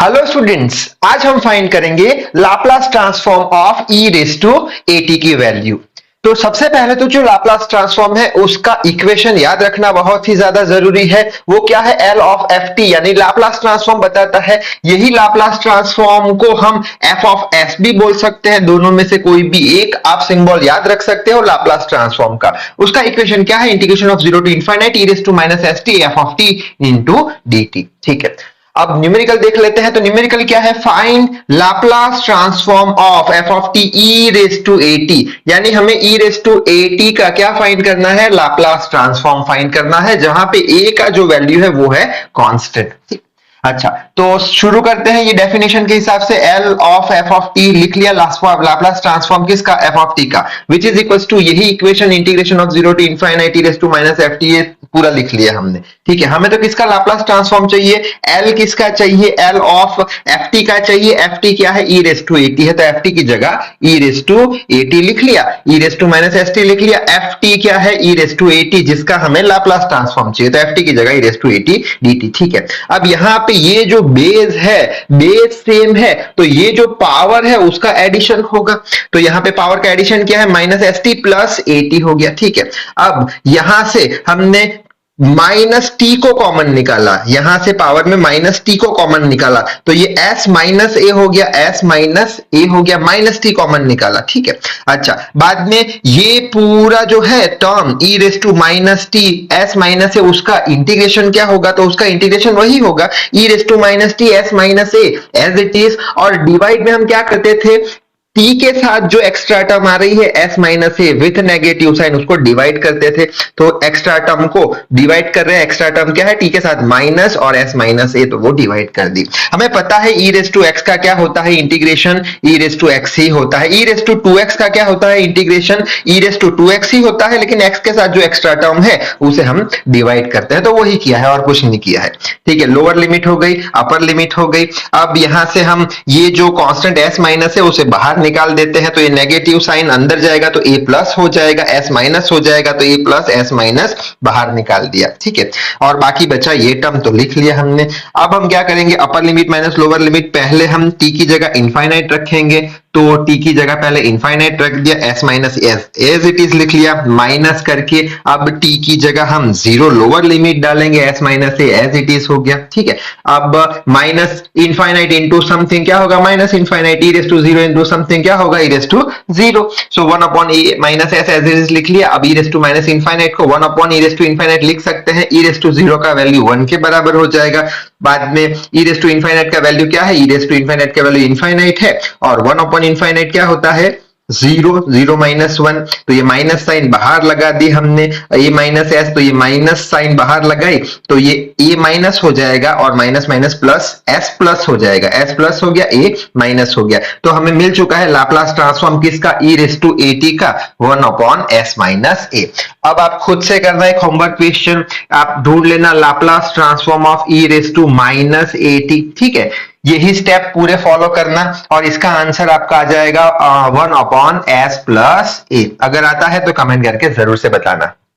Hello students, आज हम find करेंगे Laplace transform of e raise to at की वैल्यू। तो सबसे पहले तो जो लाप्लास ट्रांसफॉर्म है उसका इक्वेशन याद रखना बहुत ही ज्यादा जरूरी है। वो क्या है? L ऑफ ft, यानी लाप्लास ट्रांसफॉर्म बताता है। यही लाप्लास ट्रांसफॉर्म को हम f ऑफ s भी बोल सकते हैं। दोनों में से कोई भी एक आप सिंबल याद रख सकते हो लाप्लास ट्रांसफॉर्म का। उसका इक्वेशन क्या है? Integration of 0 to infinite e raise to minus st f of t into dt। ठीक है, अब न्यूमेरिकल देख लेते हैं। तो न्यूमेरिकल क्या है? Find Laplace transform of f of t e raise to at, यानी हमें e रेज टू at का क्या फाइंड करना है? लाप्लास ट्रांसफॉर्म फाइंड करना है, जहां पे a का जो वैल्यू है वो है कांस्टेंट। अच्छा, तो शुरू करते हैं। ये डेफिनेशन के हिसाब से L of f of t लिख लिया। लाप्लास ट्रांसफॉर्म किसका? f ऑफ t का, विच इज इक्वल टू यही equation integration of 0 to infinite e raise to minus ft, ये पूरा लिख लिया हमने। ठीक है, हमें तो किसका लाप्लास ट्रांसफॉर्म चाहिए? L किसका चाहिए? L ऑफ ft का चाहिए। ft क्या है? e रेज टू at है, तो ft की जगह e रेज टू at लिख लिया, e raise to minus st लिख लिया। ft क्या है? e रेज टू at, जिसका हमें लाप्लास ट्रांसफॉर्म चाहिए, तो ft की जगह e raise to at dt। ठीक है, अब यहाँ पे ये जो बेस है, बेस सेम है, तो ये जो पावर है उसका एडिशन होगा। तो यहाँ पे पावर का एडिशन क्या है? माइनस st प्लस at हो गया। ठीक है, अब यहां से हमने माइनस टी को कॉमन निकाला, यहां से पावर में माइनस टी को कॉमन निकाला, तो ये s माइनस ए हो गया, s माइनस ए हो गया, माइनस टी कॉमन निकाला। ठीक है, अच्छा, बाद में ये पूरा जो है term e raise to minus t, s minus A, उसका इंटीग्रेशन क्या होगा? तो उसका इंटीग्रेशन वही होगा, e raise to minus t s minus a as it is. और डिवाइड में हम क्या करते थे? t के साथ जो एक्स्ट्रा टर्म आ रही है s minus a with negative sign, उसको डिवाइड करते थे। तो एक्स्ट्रा टर्म को डिवाइड कर रहे हैं, एक्स्ट्रा टर्म क्या है? t के साथ माइनस और s माइनस ए, तो वो डिवाइड कर दी। हमें पता है e रेज टू x का क्या होता है? Integration e raise to x ही होता है। e रेज टू 2x का क्या होता है? Integration e raise to 2x ही होता है, लेकिन x के साथ जो एक्स्ट्रा टर्म है उसे हम डिवाइड करते हैं, तो वही किया है और कुछ नहीं किया है। ठीक है, लोअर लिमिट हो गई, अपर लिमिट हो गई। अब यहां से हम ये जो कांस्टेंट s माइनस है उसे बाहर निकाल देते हैं, तो ये नेगेटिव साइन अंदर जाएगा तो a प्लस हो जाएगा, s माइनस हो जाएगा तो a प्लस s माइनस बाहर निकाल दिया। ठीक है, और बाकी बचा ये टर्म तो लिख लिया हमने। अब हम क्या करेंगे? Upper limit minus lower limit, पहले हम t की जगह इनफाइनाइट रखेंगे, तो t की जगह पहले इनफाइनाइट रख दिया, s minus as it is लिख लिया, माइनस करके अब t की जगह हम जीरो लोअर लिमिट डालेंगे, s minus a as it is हो गया। ठीक है, अब माइनस इनफाइनाइट इंटू समथिंग क्या होगा? Minus infinite e raise to 0 into something क्या होगा? e raise to 0। So 1 upon e minus s as it is लिख लिया। अब e raise to minus infinite को 1 upon e raise to infinite लिख सकते हैं, e रेज टू 0 का वैल्यू 1 के बराबर हो जाएगा। बाद में e रेज टू इनफाइनाइट का वैल्यू क्या है? e रेज टू इनफाइनाइट का वैल्यू इनफाइनाइट है, और 1 अपॉन इनफाइनाइट क्या होता है? 0, 0 माइनस 1, तो ये माइनस साइन बाहर लगा दी हमने, a माइनस s, तो ये माइनस साइन बाहर लगाई, तो ये a माइनस हो जाएगा और minus minus plus s plus हो जाएगा, s प्लस हो गया, a माइनस हो गया। तो हमें मिल चुका है लाप्लास ट्रांसफॉर्म किसका? e रेज टू at का 1 अपॉन s माइनस a। अब आप खुद से करना एक होमवर्क क्वेश्चन, आप ढूंढ लेना Laplace transform of e raise to minus at। ठीक है, यही स्टेप पूरे फॉलो करना और इसका आंसर आपका आ जाएगा 1 अपॉन s प्लस a। अगर आता है तो कमेंट करके जरूर से बताना।